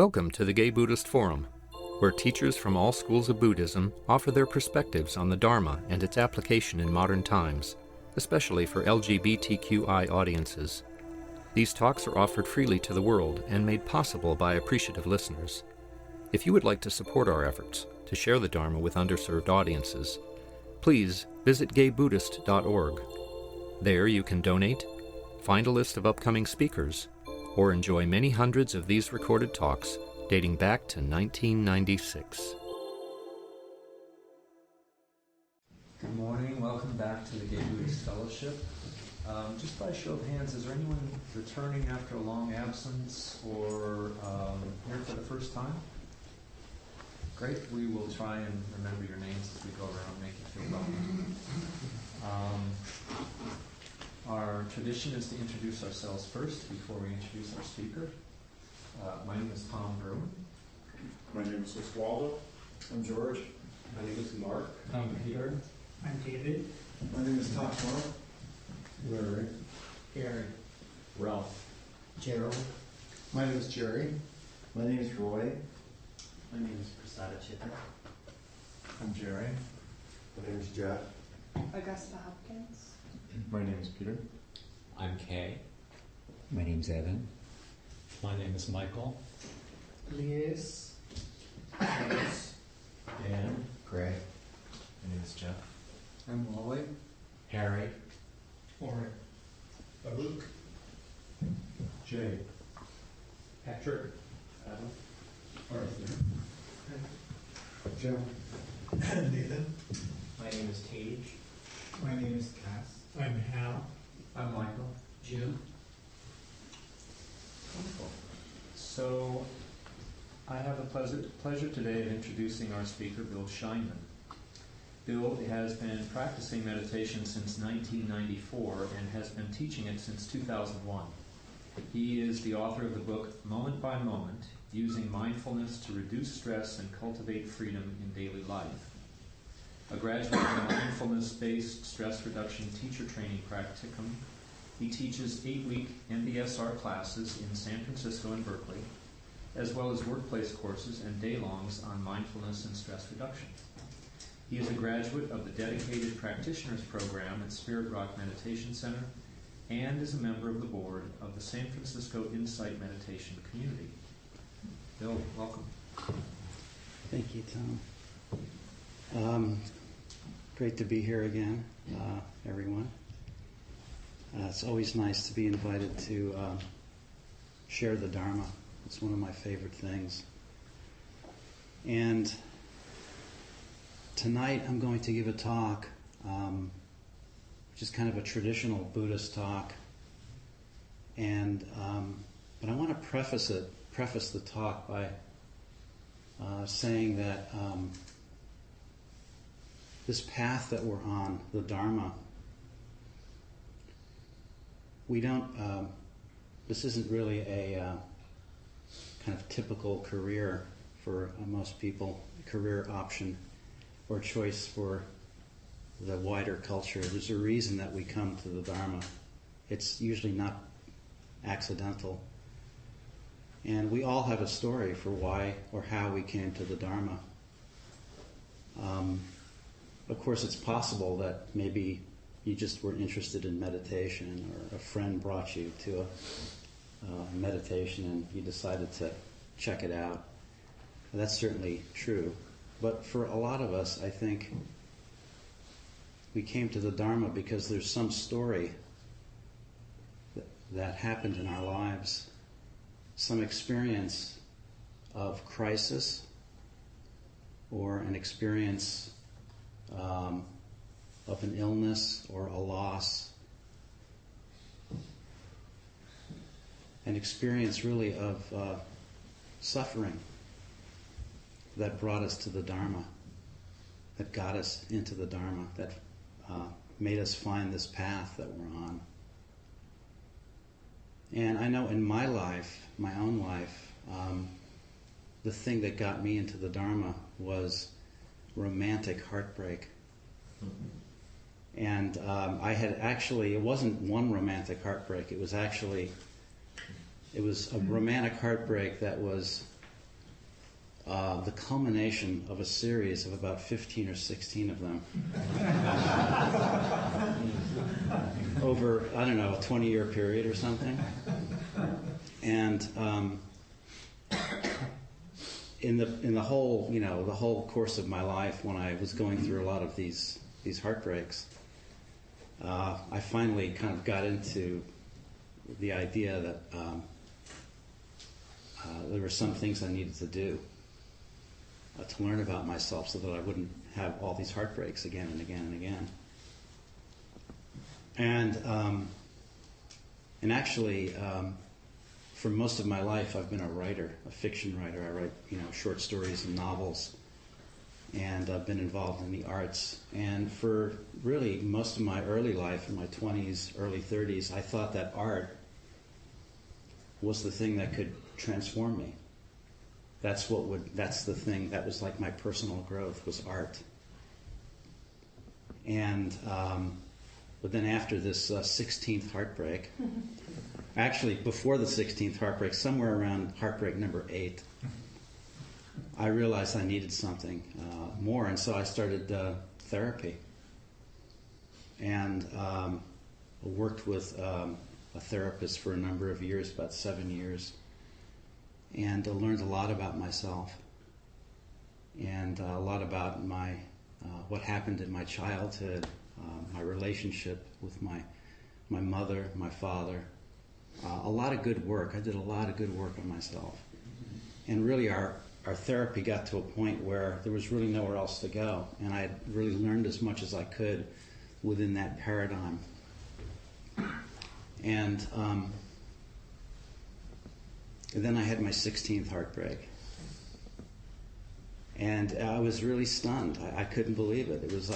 Welcome to the Gay Buddhist Forum, where teachers from all schools of Buddhism offer their perspectives on the Dharma and its application in modern times, especially for LGBTQI audiences. These talks are offered freely to the world and made possible by appreciative listeners. If you would like to support our efforts to share the Dharma with underserved audiences, please visit gaybuddhist.org. There you can donate, find a list of upcoming speakers, or enjoy many hundreds of these recorded talks dating back to 1996. Good morning. Welcome back to the Gay Buddhist Fellowship. Just by a show of hands, is there anyone returning after a long absence or here for the first time? Great. We will try and remember your names as we go around, make you feel welcome. Our tradition is to introduce ourselves first before we introduce our speaker. My name is Tom Bruein. My name is Oswaldo. I'm George. My name is Mark. I'm Peter. I'm David. My name is Toshmar. Larry. Gary. Ralph. Gerald. My name is Jerry. My name is Roy. My name is Prasada Chitta. I'm Jerry. My name is Jeff. Augusta Hopkins. My name is Peter. I'm Kay. My name's Evan. My name is Michael. Liz. Dan. Gray. My name is Jeff. I'm Wally. Harry. Ori. Baruch. Jay. Patrick. Adam. Arthur. Joe. Nathan. My name is Tage. My name is Cass. I'm Hal. I'm Michael. Jim. Wonderful. So, I have the pleasure today of introducing our speaker, Bill Scheinman. Bill has been practicing meditation since 1994 and has been teaching it since 2001. He is the author of the book Moment by Moment, Using Mindfulness to Reduce Stress and Cultivate Freedom in Daily Life. A graduate of the mindfulness-based stress reduction teacher training practicum, he teaches 8-week MBSR classes in San Francisco and Berkeley, as well as workplace courses and day-longs on mindfulness and stress reduction. He is a graduate of the Dedicated Practitioners Program at Spirit Rock Meditation Center and is a member of the board of the San Francisco Insight Meditation Community. Bill, welcome. Thank you, Tom. Great to be here again, everyone. It's always nice to be invited to share the Dharma. It's one of my favorite things. And tonight I'm going to give a talk, which is kind of a traditional Buddhist talk. And but I want to preface the talk by saying that this path that we're on, the Dharma, this isn't really a kind of typical career for most people, career option or choice for the wider culture. There's a reason that we come to the Dharma. It's usually not accidental. And we all have a story for why or how we came to the Dharma. Of course, it's possible that maybe you just were interested in meditation, or a friend brought you to a meditation and you decided to check it out. That's certainly true. But for a lot of us, I think we came to the Dharma because there's some story that happened in our lives, some experience of crisis, or an experience of an illness or a loss, an experience really of suffering that brought us to the Dharma, that got us into the Dharma, that made us find this path that we're on. And I know in my life, my own life, the thing that got me into the Dharma was romantic heartbreak. And I had actually, it wasn't one romantic heartbreak, it was a romantic heartbreak that was the culmination of a series of about 15 or 16 of them over, I don't know, a 20-year period or something. And in the whole, the whole course of my life, when I was going through a lot of these heartbreaks, I finally kind of got into the idea that there were some things I needed to do to learn about myself so that I wouldn't have all these heartbreaks again and again and again. And actually, for most of my life, I've been a writer, a fiction writer. I write, short stories and novels, and I've been involved in the arts. And for really most of my early life, in my 20s, early 30s, I thought that art was the thing that could transform me. That's the thing that was like my personal growth, was art. And but then after this 16th heartbreak, actually before the 16th heartbreak, somewhere around heartbreak number 8, I realized I needed something more, and so I started therapy. And worked with a therapist for a number of years, about 7 years, and learned a lot about myself and a lot about my what happened in my childhood, my relationship with my mother, my father. A lot of good work. I did a lot of good work on myself. And really our therapy got to a point where there was really nowhere else to go, and I had really learned as much as I could within that paradigm. And then I had my 16th heartbreak. And I was really stunned. I couldn't believe it. It was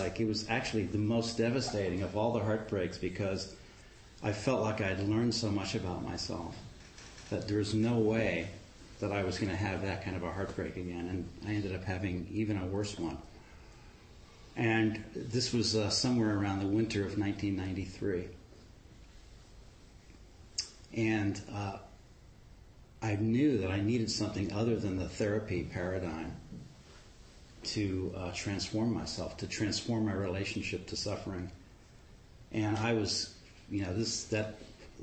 actually the most devastating of all the heartbreaks, because I felt like I had learned so much about myself that there was no way that I was going to have that kind of a heartbreak again. And I ended up having even a worse one. And this was somewhere around the winter of 1993. And I knew that I needed something other than the therapy paradigm to transform myself, to transform my relationship to suffering. And I was, that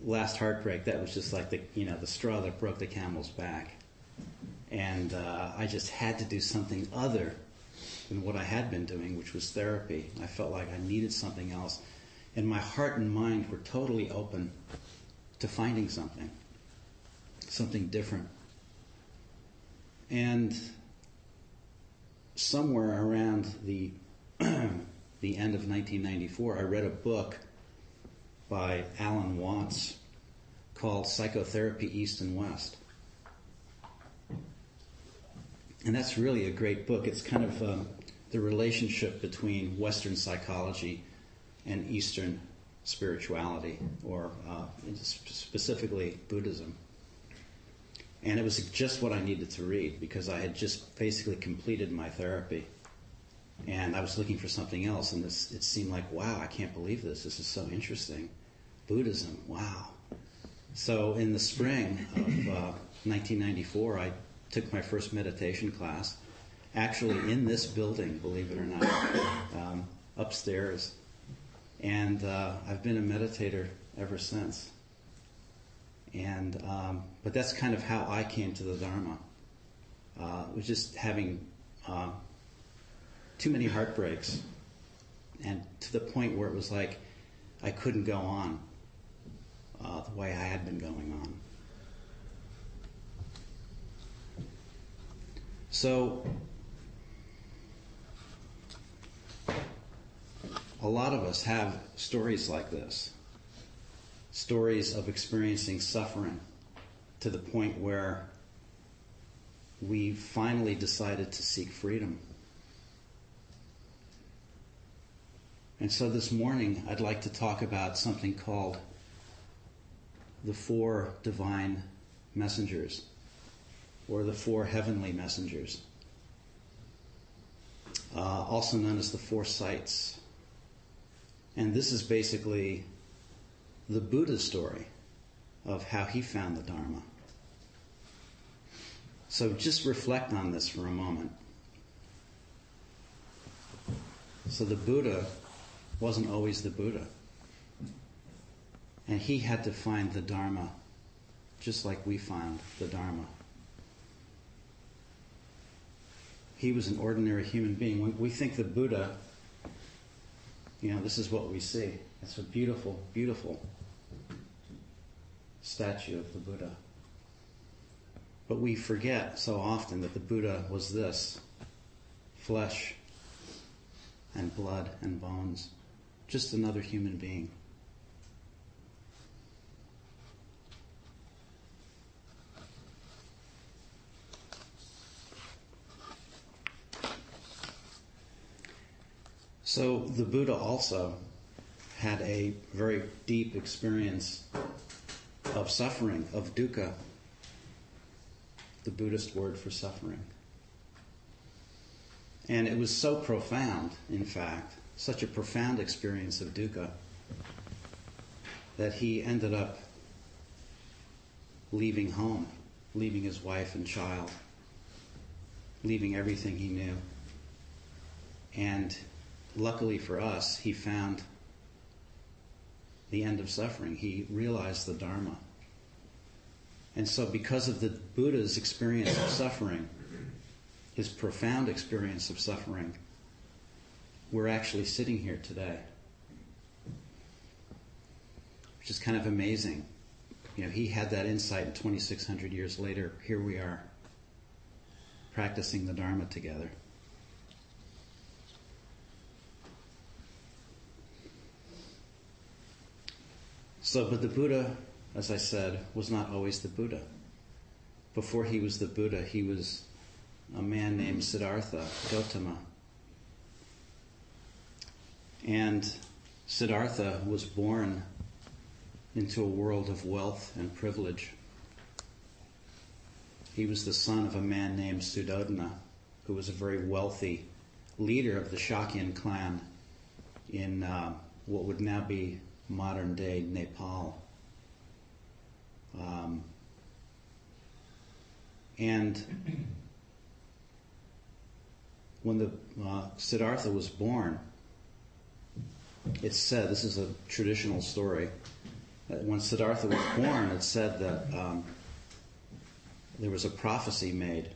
last heartbreak, that was just like the straw that broke the camel's back. And I just had to do something other than what I had been doing, which was therapy. I felt like I needed something else. And my heart and mind were totally open to finding something different. And somewhere around the the end of 1994, I read a book by Alan Watts called Psychotherapy East and West. And that's really a great book. It's kind of the relationship between Western psychology and Eastern spirituality, or specifically Buddhism. And it was just what I needed to read, because I had just basically completed my therapy. And I was looking for something else, and it seemed like, wow, I can't believe this. This is so interesting. Buddhism, wow. So in the spring of 1994, I took my first meditation class, actually in this building, believe it or not, upstairs. And I've been a meditator ever since. And but that's kind of how I came to the Dharma. It was just having too many heartbreaks, and to the point where it was like I couldn't go on the way I had been going on. So a lot of us have stories like this, stories of experiencing suffering to the point where we finally decided to seek freedom. And so this morning, I'd like to talk about something called the 4 divine messengers, or the 4 heavenly messengers, also known as the 4 sights. And this is basically the Buddha's story of how he found the Dharma. So just reflect on this for a moment. So the Buddha wasn't always the Buddha. And he had to find the Dharma just like we found the Dharma. He was an ordinary human being. When we think the Buddha, this is what we see. It's a beautiful, beautiful statue of the Buddha. But we forget so often that the Buddha was this: flesh and blood and bones. Just another human being. So the Buddha also had a very deep experience of suffering, of dukkha, the Buddhist word for suffering. And it was so profound, in fact, such a profound experience of dukkha, that he ended up leaving home, leaving his wife and child, leaving everything he knew. And luckily for us, he found the end of suffering. He realized the Dharma. And so because of the Buddha's experience of suffering, his profound experience of suffering, we're actually sitting here today. Which is kind of amazing. He had that insight, and 2,600 years later, here we are, practicing the Dharma together. But the Buddha, as I said, was not always the Buddha. Before he was the Buddha, he was a man named Siddhartha Gautama. And Siddhartha was born into a world of wealth and privilege. He was the son of a man named Suddhodana, who was a very wealthy leader of the Shakyan clan in what would now be modern-day Nepal. And when the Siddhartha was born, it's said, this is a traditional story, that when Siddhartha was born, it said that there was a prophecy made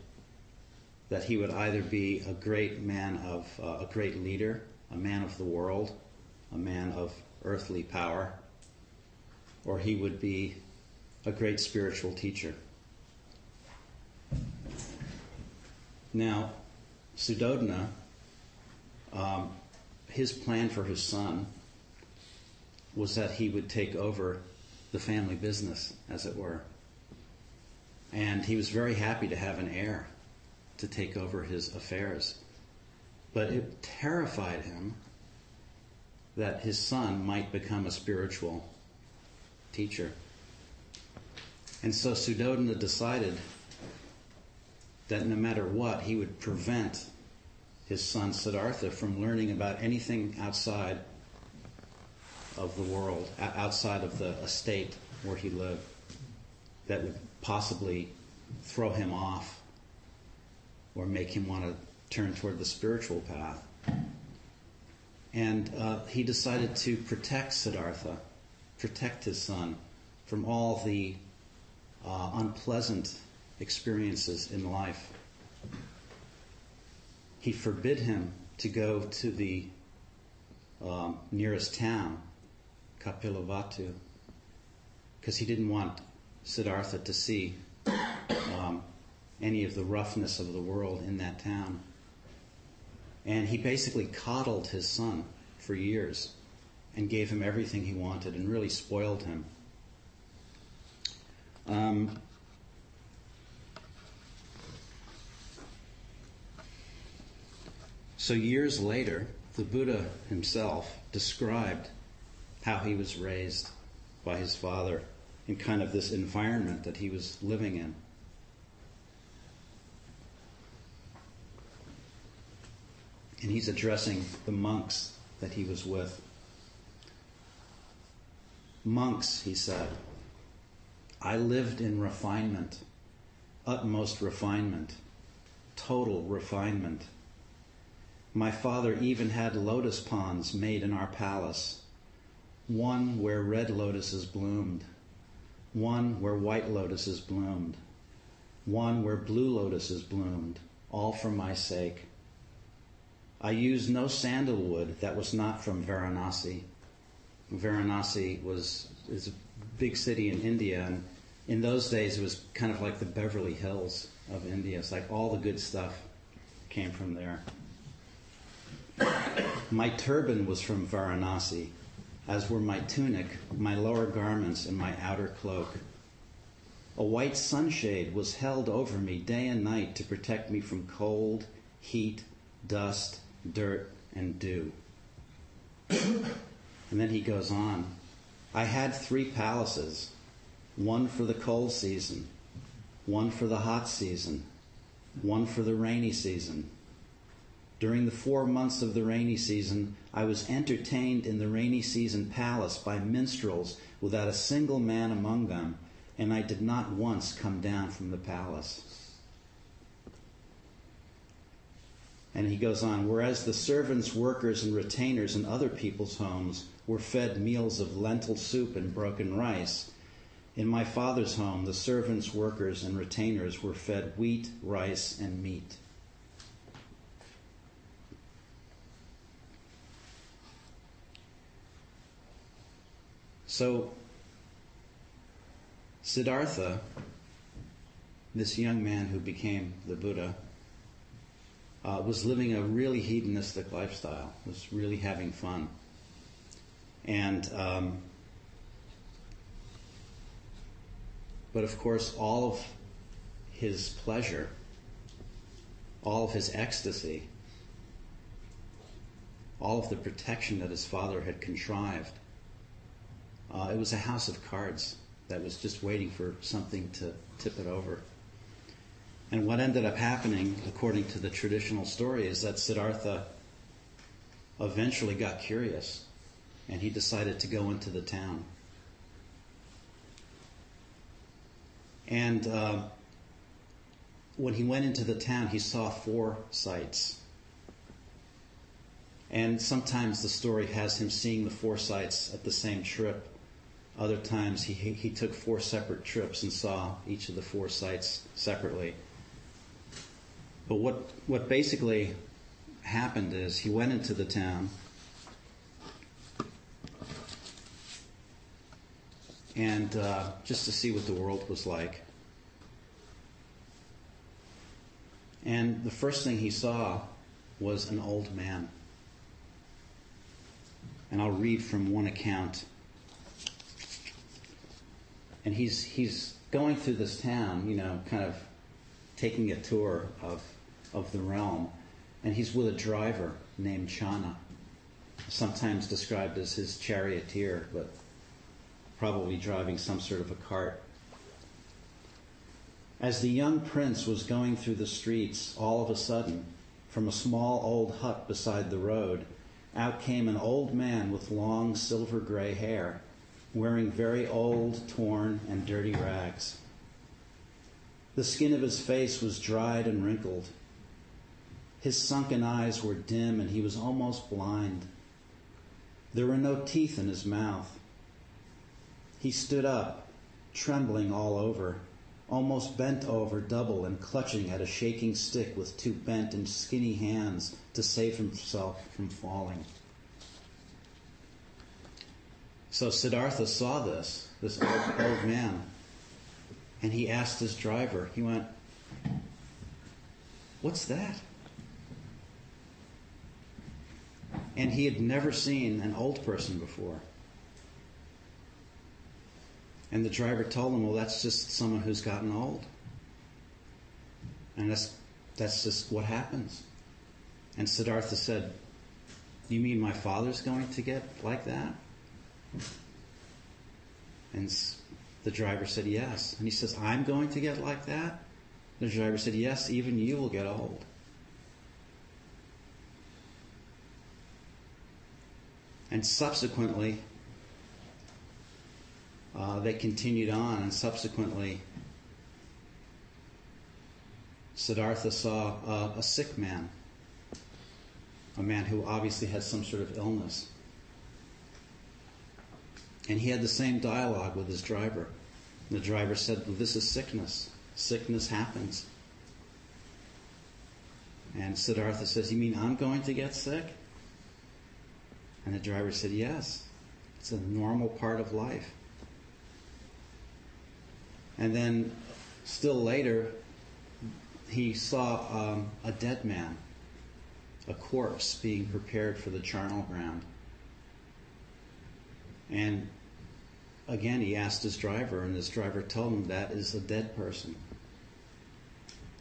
that he would either be a great man of, a great leader, a man of the world, a man of earthly power, or he would be a great spiritual teacher. Now, Suddhodana, his plan for his son was that he would take over the family business, as it were. And he was very happy to have an heir to take over his affairs. But it terrified him that his son might become a spiritual teacher. And so Suddhodana decided that no matter what, he would prevent his son Siddhartha from learning about anything outside of the world, outside of the estate where he lived, that would possibly throw him off or make him want to turn toward the spiritual path. And he decided to protect Siddhartha, protect his son from all the unpleasant experiences in life. He forbid him to go to the nearest town, Kapilavatthu, because he didn't want Siddhartha to see any of the roughness of the world in that town. And he basically coddled his son for years and gave him everything he wanted and really spoiled him. So years later, the Buddha himself described how he was raised by his father in kind of this environment that he was living in. And he's addressing the monks that he was with. Monks, he said, I lived in refinement utmost refinement, total refinement. My father even had lotus ponds made in our palace, one where red lotuses bloomed, one where white lotuses bloomed, one where blue lotuses bloomed, all for my sake. I used no sandalwood that was not from Varanasi. Varanasi is a big city in India, and in those days it was kind of like the Beverly Hills of India. It's like all the good stuff came from there. My turban was from Varanasi, as were my tunic, my lower garments, and my outer cloak. A white sunshade was held over me day and night to protect me from cold, heat, dust, dirt, and dew. And then he goes on. I had 3 palaces, one for the cold season, one for the hot season, one for the rainy season. During the 4 months of the rainy season, I was entertained in the rainy season palace by minstrels without a single man among them, and I did not once come down from the palace. And he goes on, whereas the servants, workers, and retainers in other people's homes were fed meals of lentil soup and broken rice, in my father's home, the servants, workers, and retainers were fed wheat, rice, and meat. So, Siddhartha, this young man who became the Buddha, was living a really hedonistic lifestyle, was really having fun. And, but of course, all of his pleasure, all of his ecstasy, all of the protection that his father had contrived, it was a house of cards that was just waiting for something to tip it over. And what ended up happening, according to the traditional story, is that Siddhartha eventually got curious, and he decided to go into the town. And when he went into the town, he saw 4 sights. And sometimes the story has him seeing the 4 sights at the same trip. Other times he took 4 separate trips and saw each of the 4 sights separately. But what basically happened is he went into the town, and just to see what the world was like. And the first thing he saw was an old man. And I'll read from one account. And he's going through this town, kind of taking a tour of the realm. And he's with a driver named Chana, sometimes described as his charioteer, but probably driving some sort of a cart. As the young prince was going through the streets, all of a sudden, from a small old hut beside the road, out came an old man with long silver gray hair, wearing very old, torn, and dirty rags. The skin of his face was dried and wrinkled. His sunken eyes were dim, and he was almost blind. There were no teeth in his mouth. He stood up, trembling all over, almost bent over double and clutching at a shaking stick with 2 bent and skinny hands to save himself from falling. So Siddhartha saw this old man, and he asked his driver, he went, "What's that?" And he had never seen an old person before. And the driver told him, well, that's just someone who's gotten old. And that's just what happens. And Siddhartha said, "You mean my father's going to get like that?" And the driver said, "Yes." And he says, "I'm going to get like that?" The driver said, "Yes, even you will get old." And subsequently, they continued on, and subsequently, Siddhartha saw a sick man, a man who obviously had some sort of illness. And he had the same dialogue with his driver. The driver said, well, this is sickness. Sickness happens. And Siddhartha says, you mean I'm going to get sick? And the driver said, yes. It's a normal part of life. And then, still later, he saw a dead man, a corpse being prepared for the charnel ground. And again, he asked his driver, and his driver told him that is a dead person.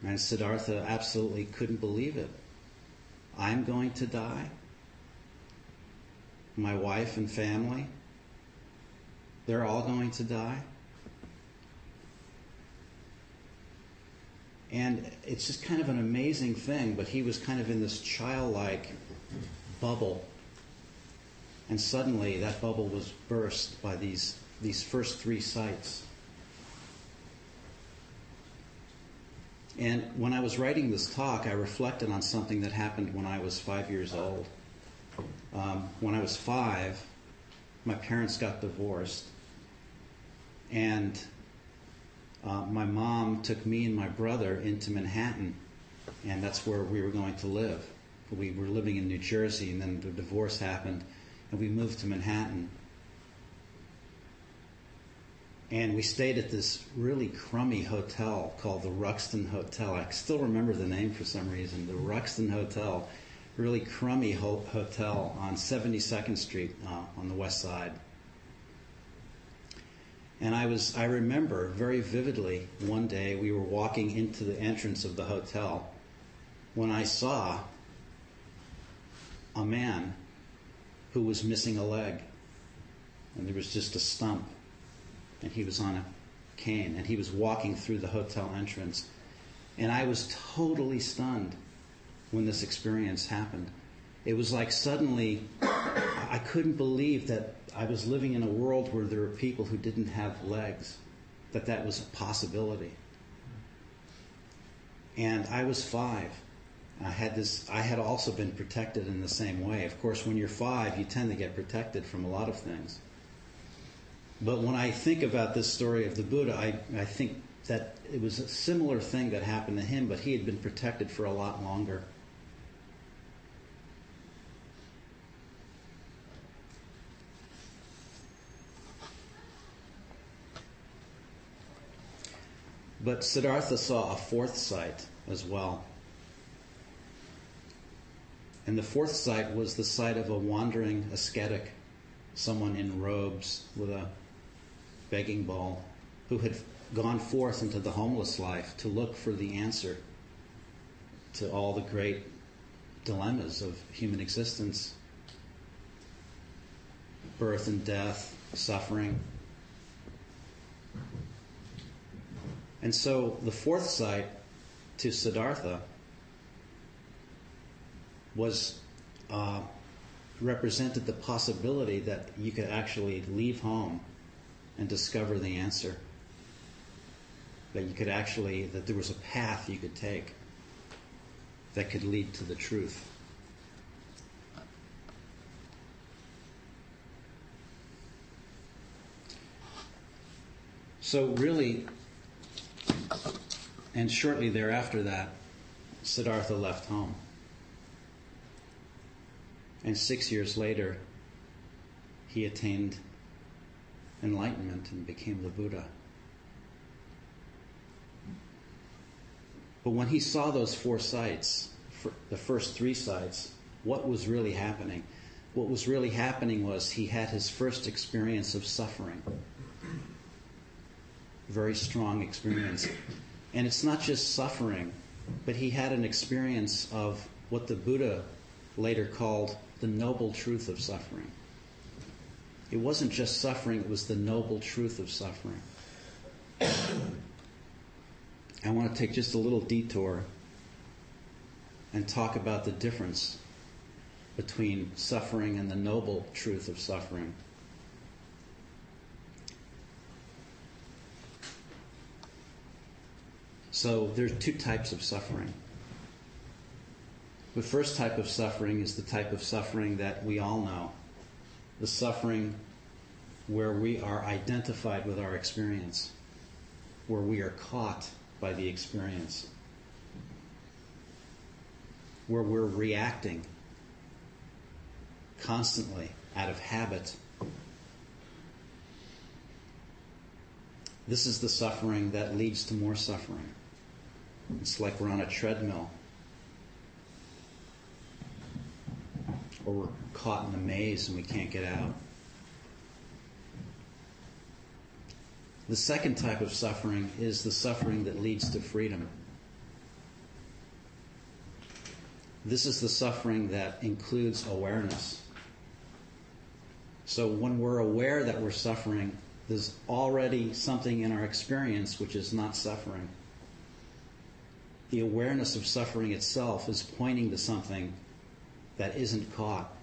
And Siddhartha absolutely couldn't believe it. I'm going to die? My wife and family, they're all going to die? And it's just kind of an amazing thing, but he was kind of in this childlike bubble. And suddenly that bubble was burst by these first three sights. And when I was writing this talk, I reflected on something that happened when I was 5 years old. When I was 5, my parents got divorced. And my mom took me and my brother into Manhattan, and that's where we were going to live. We were living in New Jersey, and then the divorce happened, and we moved to Manhattan. And we stayed at this really crummy hotel called the Ruxton Hotel. I still remember the name for some reason, the Ruxton Hotel. Really crummy hotel on 72nd Street on the west side. And I remember very vividly one day we were walking into the entrance of the hotel when I saw a man who was missing a leg. And there was just a stump. And he was on a cane. And he was walking through the hotel entrance. And I was totally stunned when this experience happened. It was like suddenly I couldn't believe that I was living in a world where there were people who didn't have legs, that was a possibility. And I was 5. I had also been protected in the same way. Of course, when you're 5, you tend to get protected from a lot of things. But when I think about this story of the Buddha, I think that it was a similar thing that happened to him, but he had been protected for a lot longer. But Siddhartha saw a fourth sight as well. And the fourth sight was the sight of a wandering ascetic, someone in robes with a begging bowl, who had gone forth into the homeless life to look for the answer to all the great dilemmas of human existence: birth and death, suffering. And so the fourth sight to Siddhartha was represented the possibility that you could actually leave home and discover the answer. That there was a path you could take that could lead to the truth. So really, and shortly thereafter that, Siddhartha left home. And 6 years later, he attained enlightenment and became the Buddha. But when he saw those four sights, the first three sights, what was really happening? What was really happening was he had his first experience of suffering. Very strong experience. And it's not just suffering, but he had an experience of what the Buddha later called the noble truth of suffering. It wasn't just suffering, it was the noble truth of suffering. I want to take just a little detour and talk about the difference between suffering and the noble truth of suffering. So there's two types of suffering. The first type of suffering is the type of suffering that we all know. The suffering where we are identified with our experience, where we are caught by the experience, where we're reacting constantly out of habit. This is the suffering that leads to more suffering. It's like we're on a treadmill, or we're caught in a maze and we can't get out. The second type of suffering is the suffering that leads to freedom. This is the suffering that includes awareness. So when we're aware that we're suffering, there's already something in our experience which is not suffering. The awareness of suffering itself is pointing to something that isn't caught,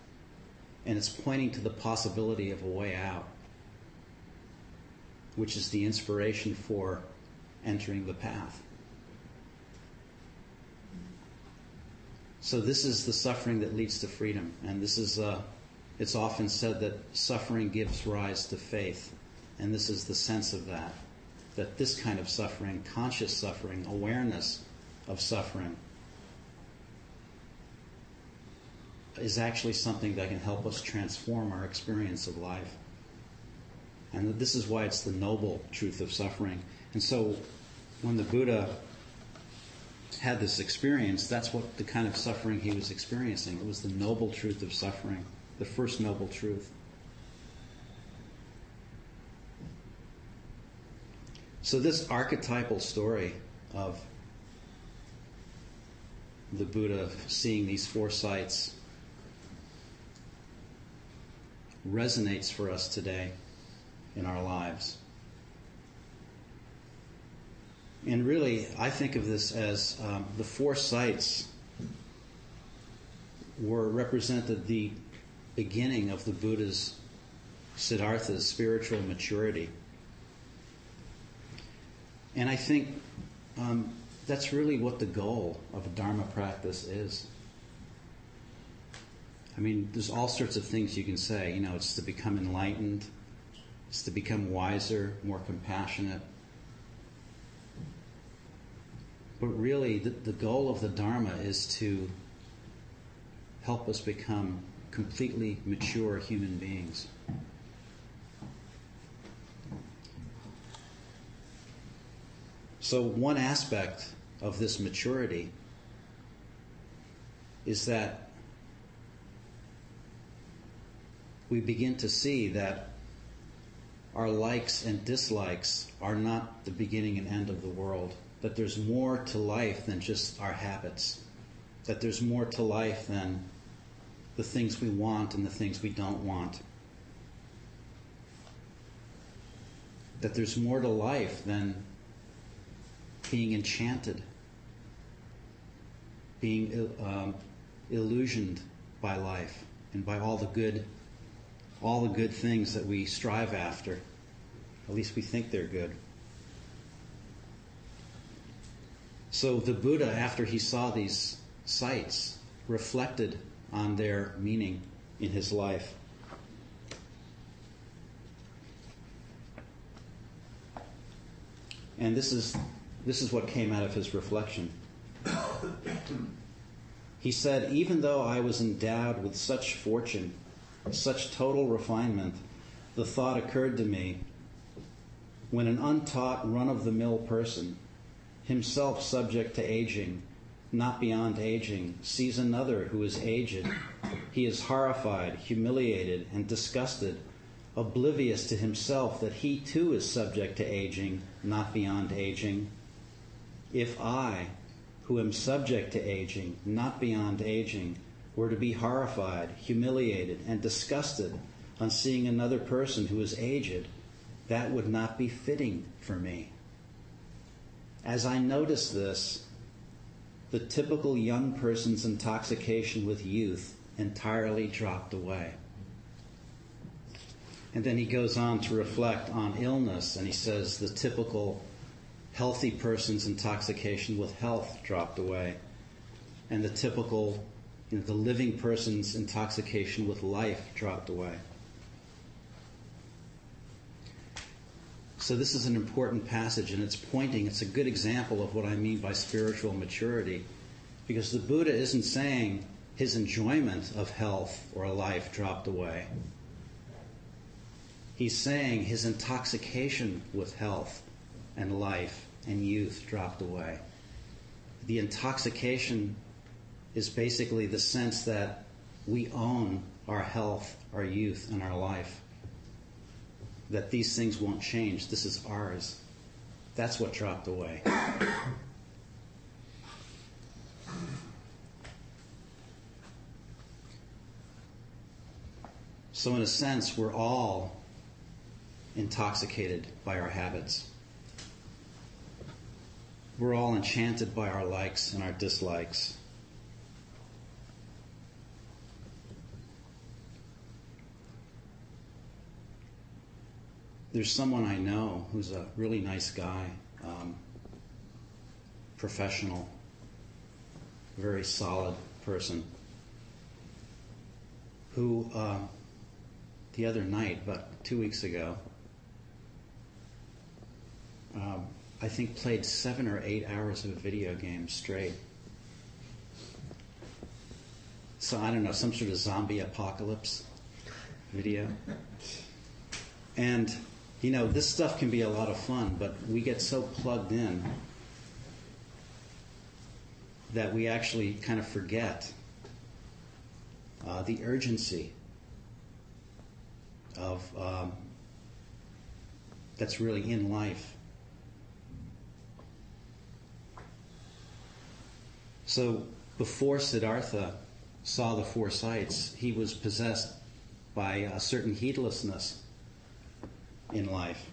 and it's pointing to the possibility of a way out, which is the inspiration for entering the path. So this is the suffering that leads to freedom, and this is it's often said that suffering gives rise to faith, and this is the sense of that this kind of suffering, conscious suffering, awareness of suffering, is actually something that can help us transform our experience of life. And this is why it's the noble truth of suffering. And so when the Buddha had this experience, that's what the kind of suffering he was experiencing. It was the noble truth of suffering, the first noble truth. So this archetypal story of the Buddha seeing these four sights resonates for us today in our lives. And really, I think of this as the four sights represented the beginning of the Buddha's, Siddhartha's spiritual maturity. And I think that's really what the goal of a Dharma practice is. I mean, there's all sorts of things you can say. It's to become enlightened. It's to become wiser, more compassionate. But really, the goal of the Dharma is to help us become completely mature human beings. So one aspect of this maturity is that we begin to see that our likes and dislikes are not the beginning and end of the world, that there's more to life than just our habits, that there's more to life than the things we want and the things we don't want, that there's more to life than being enchanted, being illusioned by life and by all the good things that we strive after. At least we think they're good. So the Buddha, after he saw these sights, reflected on their meaning in his life. And this is what came out of his reflection. He said, "Even though I was endowed with such fortune, such total refinement, the thought occurred to me, when an untaught, run-of-the-mill person, himself subject to aging, not beyond aging, sees another who is aged, he is horrified, humiliated, and disgusted, oblivious to himself that he too is subject to aging, not beyond aging. If I, who am subject to aging, not beyond aging, were to be horrified, humiliated, and disgusted on seeing another person who is aged, that would not be fitting for me. As I noticed this, the typical young person's intoxication with youth entirely dropped away." And then he goes on to reflect on illness, and he says the typical healthy person's intoxication with health dropped away, and the typical, the living person's intoxication with life dropped away. So this is an important passage, and it's a good example of what I mean by spiritual maturity, because the Buddha isn't saying his enjoyment of health or life dropped away. He's saying his intoxication with health and life and youth dropped away. The intoxication is basically the sense that we own our health, our youth, and our life. That these things won't change. This is ours. That's what dropped away. So in a sense, we're all intoxicated by our habits. We're all enchanted by our likes and our dislikes. There's someone I know who's a really nice guy, professional, very solid person, who the other night, about 2 weeks ago, I think played 7 or 8 hours of a video game straight. So I don't know, some sort of zombie apocalypse video. And this stuff can be a lot of fun, but we get so plugged in that we actually kind of forget the urgency of that's really in life. So before Siddhartha saw the four sights, he was possessed by a certain heedlessness in life.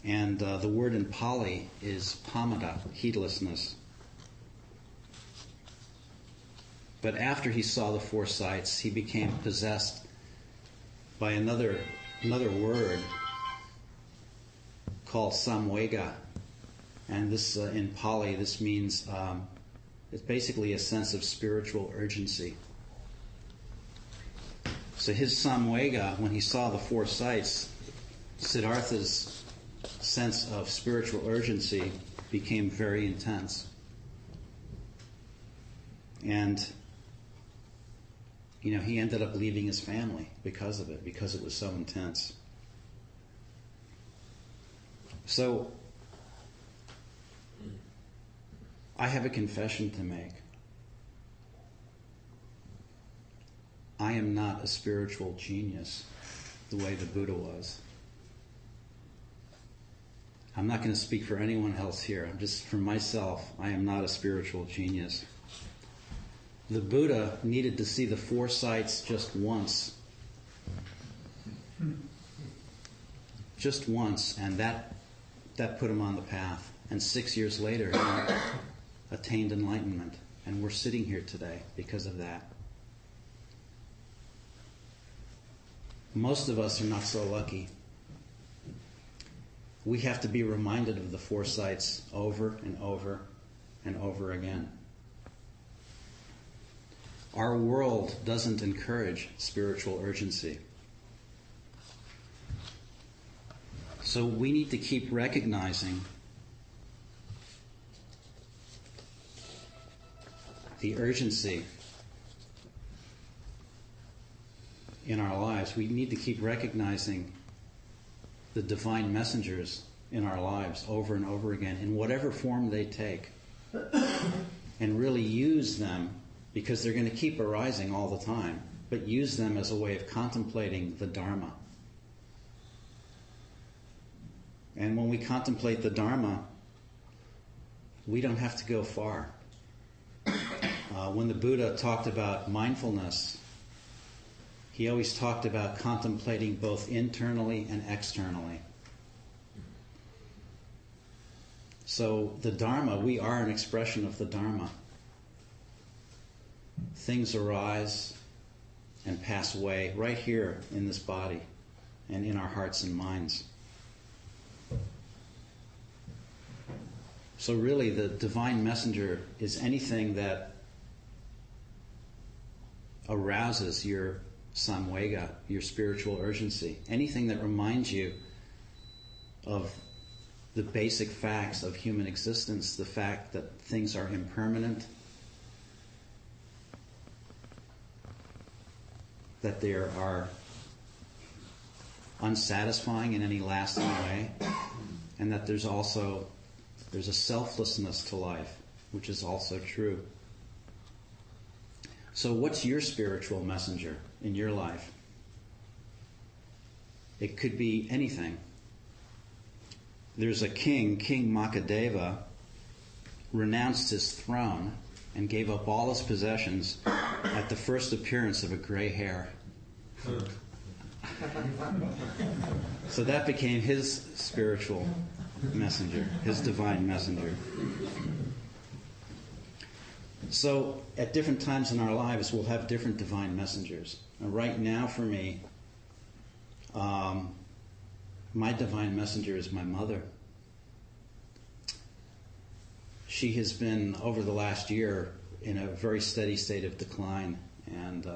And the word in Pali is pamada, heedlessness. But after he saw the four sights, he became possessed by another word called samvega. And this, in Pali, this means, it's basically a sense of spiritual urgency. So his samvega, when he saw the four sights, Siddhartha's sense of spiritual urgency became very intense. And, he ended up leaving his family because of it, because it was so intense. So, I have a confession to make. I am not a spiritual genius the way the Buddha was. I'm not going to speak for anyone else here. I'm just for myself. I am not a spiritual genius. The Buddha needed to see the four sights just once. Just once, and that put him on the path. And 6 years later, he attained enlightenment. And we're sitting here today because of that. Most of us are not so lucky. We have to be reminded of the four sights over and over and over again. Our world doesn't encourage spiritual urgency. So we need to keep recognizing the urgency in our lives. We need to keep recognizing the divine messengers in our lives over and over again, in whatever form they take, and really use them, because they're going to keep arising all the time, but use them as a way of contemplating the Dharma. And when we contemplate the Dharma, we don't have to go far. When the Buddha talked about mindfulness, he always talked about contemplating both internally and externally. So the Dharma, we are an expression of the Dharma. Things arise and pass away right here in this body and in our hearts and minds. So really the divine messenger is anything that arouses your samvega, your spiritual urgency. Anything that reminds you of the basic facts of human existence, the fact that things are impermanent, that they are unsatisfying in any lasting way, and that there's a selflessness to life, which is also true. So what's your spiritual messenger in your life? It could be anything. There's a king, King Makadeva, renounced his throne and gave up all his possessions at the first appearance of a gray hair. So that became his spiritual messenger, his divine messenger. So at different times in our lives, we'll have different divine messengers. And right now for me, my divine messenger is my mother. She has been, over the last year, in a very steady state of decline. And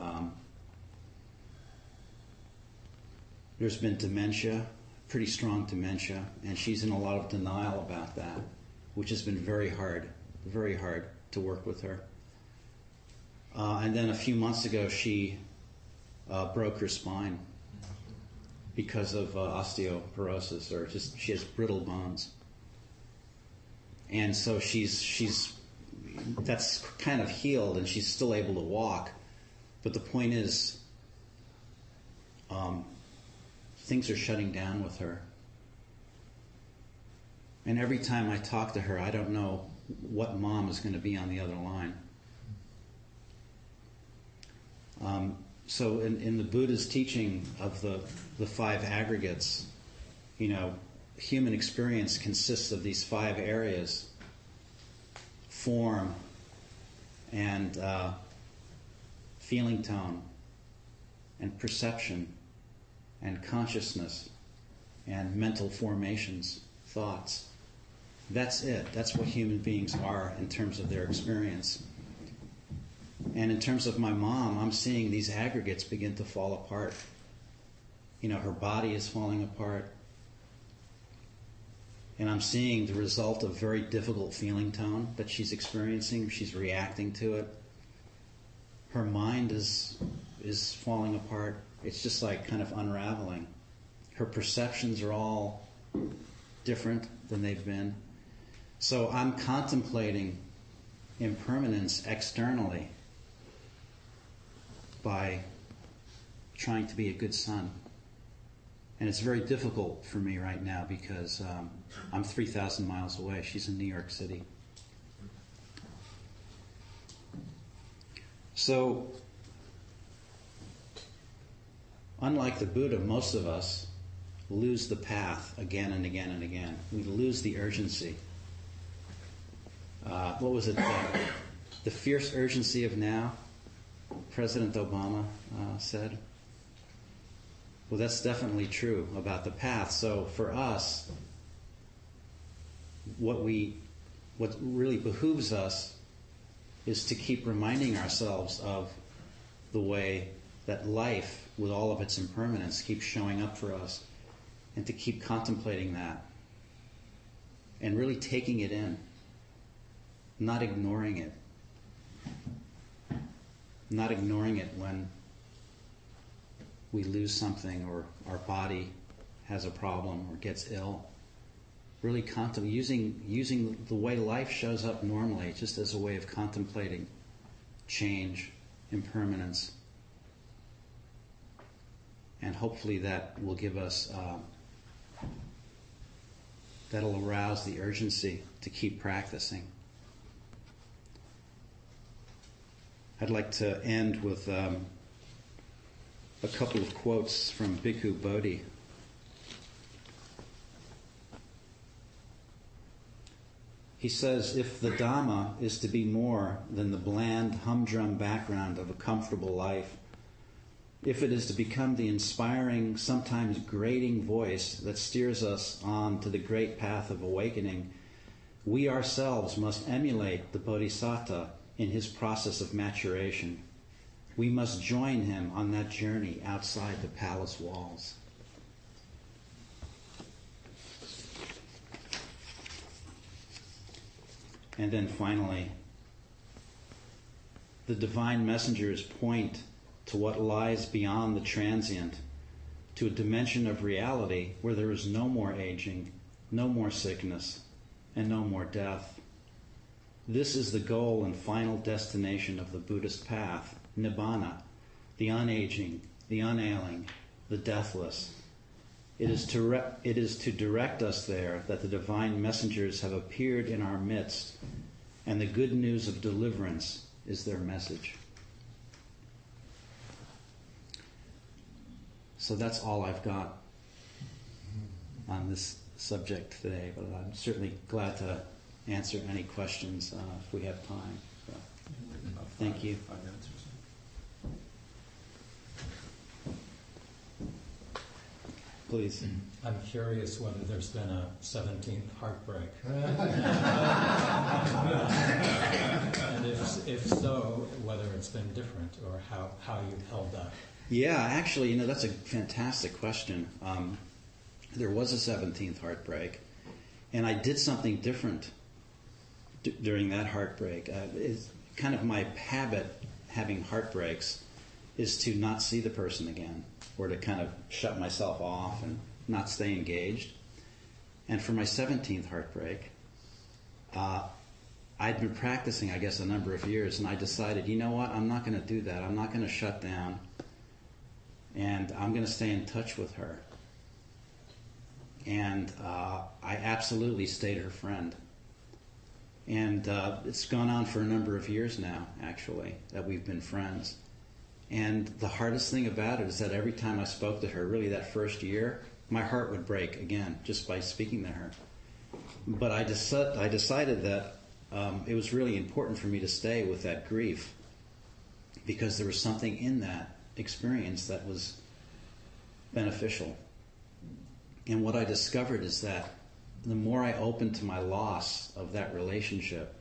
there's been dementia, pretty strong dementia, and she's in a lot of denial about that, which has been very hard to work with her. And then a few months ago, she broke her spine because of osteoporosis, or just she has brittle bones. And so that's kind of healed, and she's still able to walk. But the point is, things are shutting down with her. And every time I talk to her, I don't know what mom is going to be on the other line. So in the Buddha's teaching of the five aggregates, human experience consists of these five areas: form and feeling tone and perception and consciousness and mental formations, thoughts. That's it. That's what human beings are in terms of their experience. And in terms of my mom, I'm seeing these aggregates begin to fall apart. Her body is falling apart. And I'm seeing the result of very difficult feeling tone that she's experiencing. She's reacting to it. Her mind is falling apart. It's just like kind of unraveling. Her perceptions are all different than they've been. So I'm contemplating impermanence externally by trying to be a good son. And it's very difficult for me right now because I'm 3,000 miles away. She's in New York City. So, unlike the Buddha, most of us lose the path again and again and again. We lose the urgency. What was it? The fierce urgency of now, President Obama said. Well, that's definitely true about the path. So for us, what really behooves us is to keep reminding ourselves of the way that life, with all of its impermanence, keeps showing up for us, and to keep contemplating that and really taking it in, not ignoring it. Not ignoring it when we lose something or our body has a problem or gets ill. Really using the way life shows up normally just as a way of contemplating change, impermanence. And hopefully that will give us, that'll arouse the urgency to keep practicing. I'd like to end with a couple of quotes from Bhikkhu Bodhi. He says, if the Dhamma is to be more than the bland, humdrum background of a comfortable life, if it is to become the inspiring, sometimes grating voice that steers us on to the great path of awakening, We ourselves must emulate the Bodhisattva in his process of maturation. We must join him on that journey outside the palace walls. And then finally, the divine messengers point to what lies beyond the transient, to a dimension of reality where there is no more aging, no more sickness, and no more death. This is the goal and final destination of the Buddhist path, Nibbana, the unaging, the unailing, the deathless. It is to direct us there that the divine messengers have appeared in our midst, and the good news of deliverance is their message. So that's all I've got on this subject today, but I'm certainly glad to answer any questions if we have time. So, thank you. 5 minutes or so. Please. I'm curious whether there's been a 17th heartbreak. And if so, whether it's been different or how you've held up. Yeah, actually, that's a fantastic question. There was a 17th heartbreak, and I did something different during that heartbreak. It's kind of my habit, having heartbreaks, is to not see the person again, or to kind of shut myself off and not stay engaged. And for my 17th heartbreak, I'd been practicing, I guess, a number of years, and I decided, you know what, I'm not going to do that. I'm not going to shut down, and I'm going to stay in touch with her. And I absolutely stayed her friend. And it's gone on for a number of years now, actually, that we've been friends. And the hardest thing about it is that every time I spoke to her, really that first year, my heart would break again just by speaking to her. But I decided that it was really important for me to stay with that grief, because there was something in that experience that was beneficial. And what I discovered is that the more I opened to my loss of that relationship,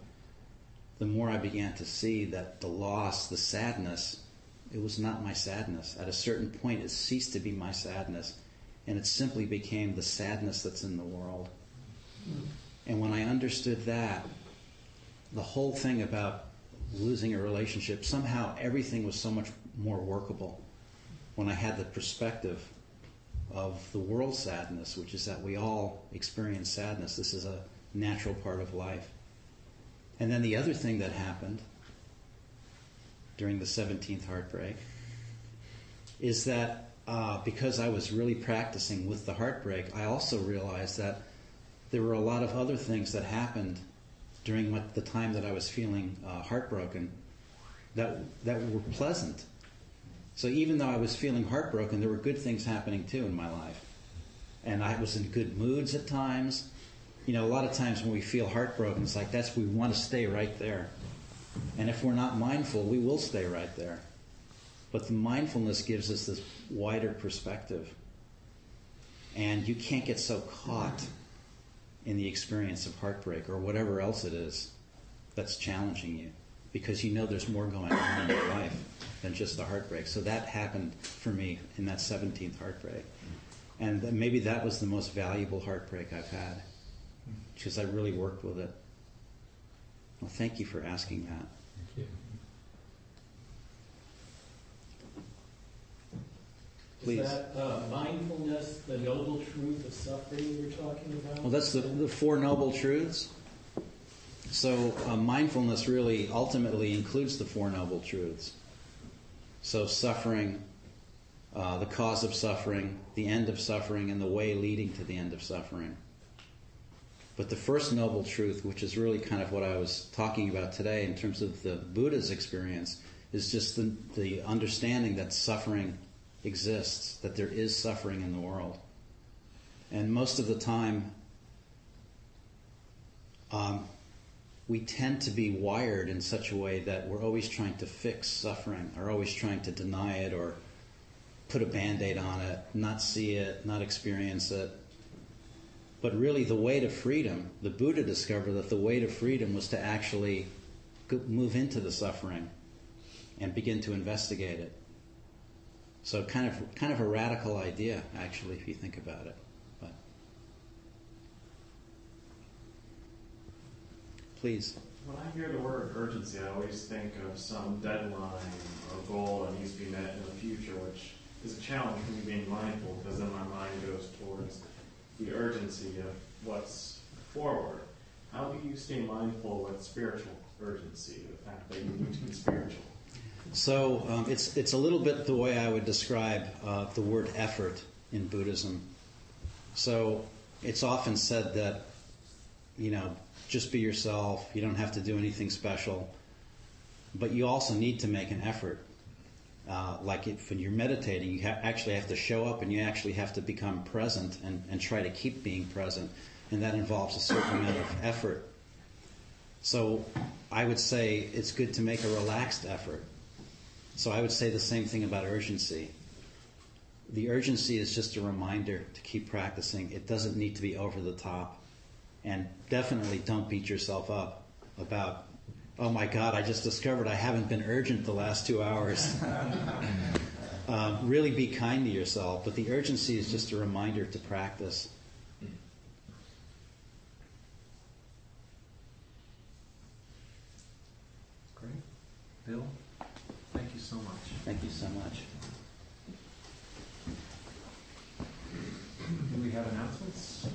the more I began to see that the loss, the sadness, it was not my sadness. At a certain point, it ceased to be my sadness, and it simply became the sadness that's in the world. And when I understood that, the whole thing about losing a relationship, somehow everything was so much more workable when I had the perspective of the world's sadness, which is that we all experience sadness. This is a natural part of life. And then the other thing that happened during the 17th heartbreak is that because I was really practicing with the heartbreak, I also realized that there were a lot of other things that happened during the time that I was feeling heartbroken that were pleasant. So even though I was feeling heartbroken, there were good things happening too in my life. And I was in good moods at times. A lot of times when we feel heartbroken, it's like we want to stay right there. And if we're not mindful, we will stay right there. But the mindfulness gives us this wider perspective. And you can't get so caught in the experience of heartbreak or whatever else it is that's challenging you, because there's more going on in your life than just the heartbreak. So that happened for me in that 17th heartbreak. And maybe that was the most valuable heartbreak I've had, because I really worked with it. Well, thank you for asking that. Thank you. Please. Is that mindfulness, the noble truth of suffering you were talking about? Well, that's the Four Noble Truths. So mindfulness really ultimately includes the Four Noble Truths. So suffering, the cause of suffering, the end of suffering, and the way leading to the end of suffering. But the first noble truth, which is really kind of what I was talking about today in terms of the Buddha's experience, is just the understanding that suffering exists, that there is suffering in the world. And most of the time, we tend to be wired in such a way that we're always trying to fix suffering, or always trying to deny it, or put a Band-Aid on it, not see it, not experience it. But really the way to freedom, the Buddha discovered that the way to freedom was to actually move into the suffering and begin to investigate it. So kind of a radical idea, actually, if you think about it. But please. When I hear the word urgency, I always think of some deadline or goal that needs to be met in the future, which is a challenge for me being mindful, because then my mind goes towards the urgency of what's forward. How do you stay mindful with spiritual urgency, the fact that you need to be spiritual? So it's a little bit the way I would describe the word effort in Buddhism. So it's often said that, just be yourself, you don't have to do anything special, but you also need to make an effort. When you're meditating, you actually have to show up and you actually have to become present and try to keep being present, and that involves a certain amount of effort. So I would say it's good to make a relaxed effort. So I would say the same thing about urgency. The urgency is just a reminder to keep practicing. It doesn't need to be over the top. And definitely don't beat yourself up about, oh my God, I just discovered I haven't been urgent the last 2 hours. Really be kind to yourself. But the urgency is just a reminder to practice. Great. Bill, thank you so much. Thank you so much. Do we have announcements?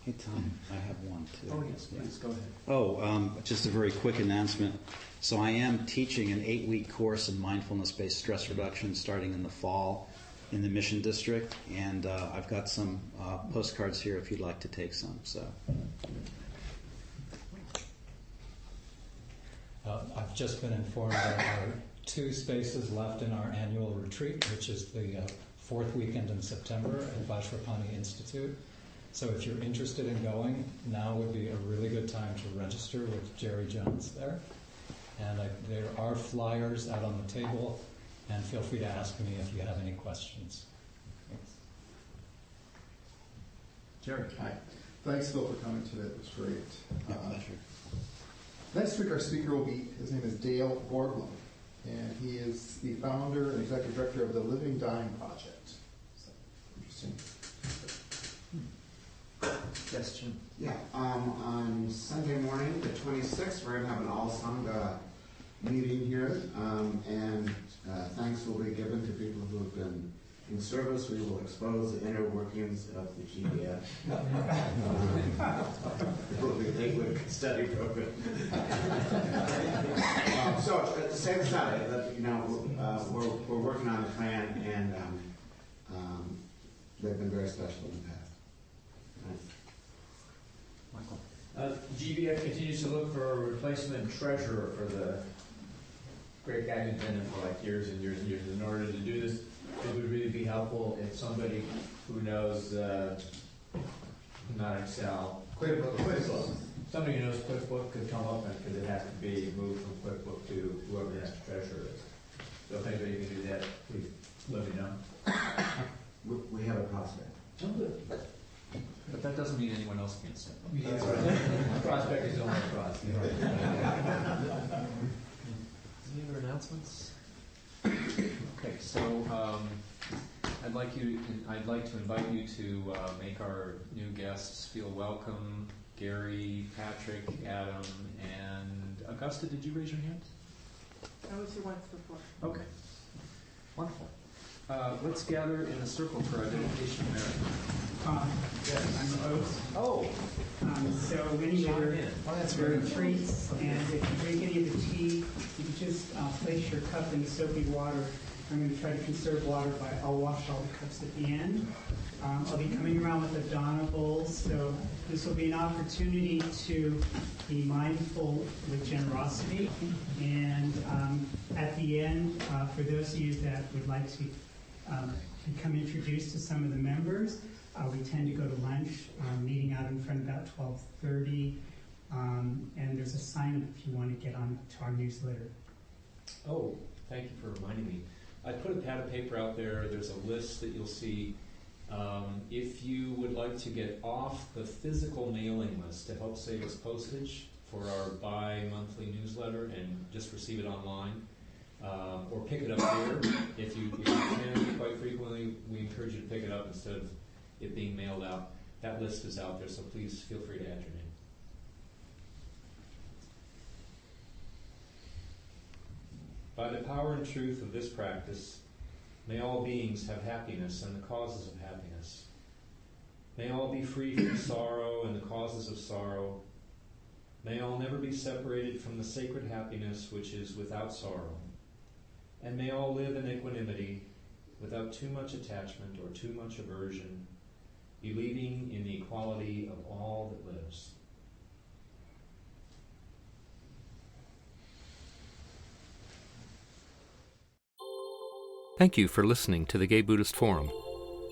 Hey, Tom, I have one, too. Oh, yes, please, go ahead. Just a very quick announcement. So I am teaching an 8-week course in mindfulness-based stress reduction starting in the fall in the Mission District, and I've got some postcards here if you'd like to take some. So I've just been informed that there are 2 spaces left in our annual retreat, which is the 4th weekend in September at Vajrapani Institute. So if you're interested in going, now would be a really good time to register with Jerry Jones there. And there are flyers out on the table, and feel free to ask me if you have any questions. Thanks. Jerry. Hi. Thanks, Phil, for coming today. It was great. my pleasure. Next week, our speaker will be, his name is Dale Borglum, and he is the founder and executive director of the Living Dying Project. So, interesting. Yes, Jim. Yeah, on Sunday morning, the 26th, we're going to have an all-sangha meeting here, and thanks will be given to people who have been in service. We will expose the inner workings of the GBF. It will be an 8-week study program. So at the same time, we're working on the plan, and they've been very special in the past. Michael. GBF continues to look for a replacement treasurer for the great guy who's been in for like years and years and years. In order to do this, it would really be helpful if somebody who knows not Excel, QuickBooks. Somebody who knows QuickBooks could come up, and because it has to be moved from QuickBooks to whoever the next treasurer is. So if anybody can do that, please let me know. We have a prospect. But that doesn't mean anyone else can't step up. Yeah, right. Prospect is only a prospect. Any other announcements? Okay, so I'd like to invite you to make our new guests feel welcome. Gary, Patrick, Adam, and Augusta. Did you raise your hand? I was here once before. Okay, wonderful. Let's gather in a circle for our dedication of merit. I'm the host. Oh, So when you're that's your very retreats, and if you drink any of the tea, you can just place your cup in the soapy water. I'm going to try to conserve water I'll wash all the cups at the end. I'll be coming around with the Donna bowls, so this will be an opportunity to be mindful with generosity. And at the end, for those of you that would like to become introduced to some of the members, we tend to go to lunch, meeting out in front about 12:30, and there's a sign-up if you want to get on to our newsletter. Oh, thank you for reminding me. I put a pad of paper out there. There's a list that you'll see. If you would like to get off the physical mailing list to help save us postage for our bi-monthly newsletter and just receive it online, or pick it up there, if you can, quite frequently, we encourage you to pick it up instead of it being mailed out. That list is out there, so please feel free to add your name. By the power and truth of this practice, may all beings have happiness and the causes of happiness. May all be free from sorrow and the causes of sorrow. May all never be separated from the sacred happiness which is without sorrow. And may all live in equanimity, without too much attachment or too much aversion, believing in the equality of all that lives. Thank you for listening to the Gay Buddhist Forum.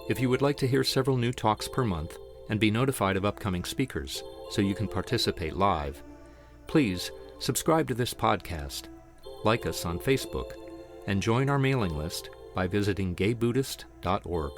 If you would like to hear several new talks per month and be notified of upcoming speakers so you can participate live, please subscribe to this podcast, like us on Facebook, and join our mailing list by visiting gaybuddhist.org.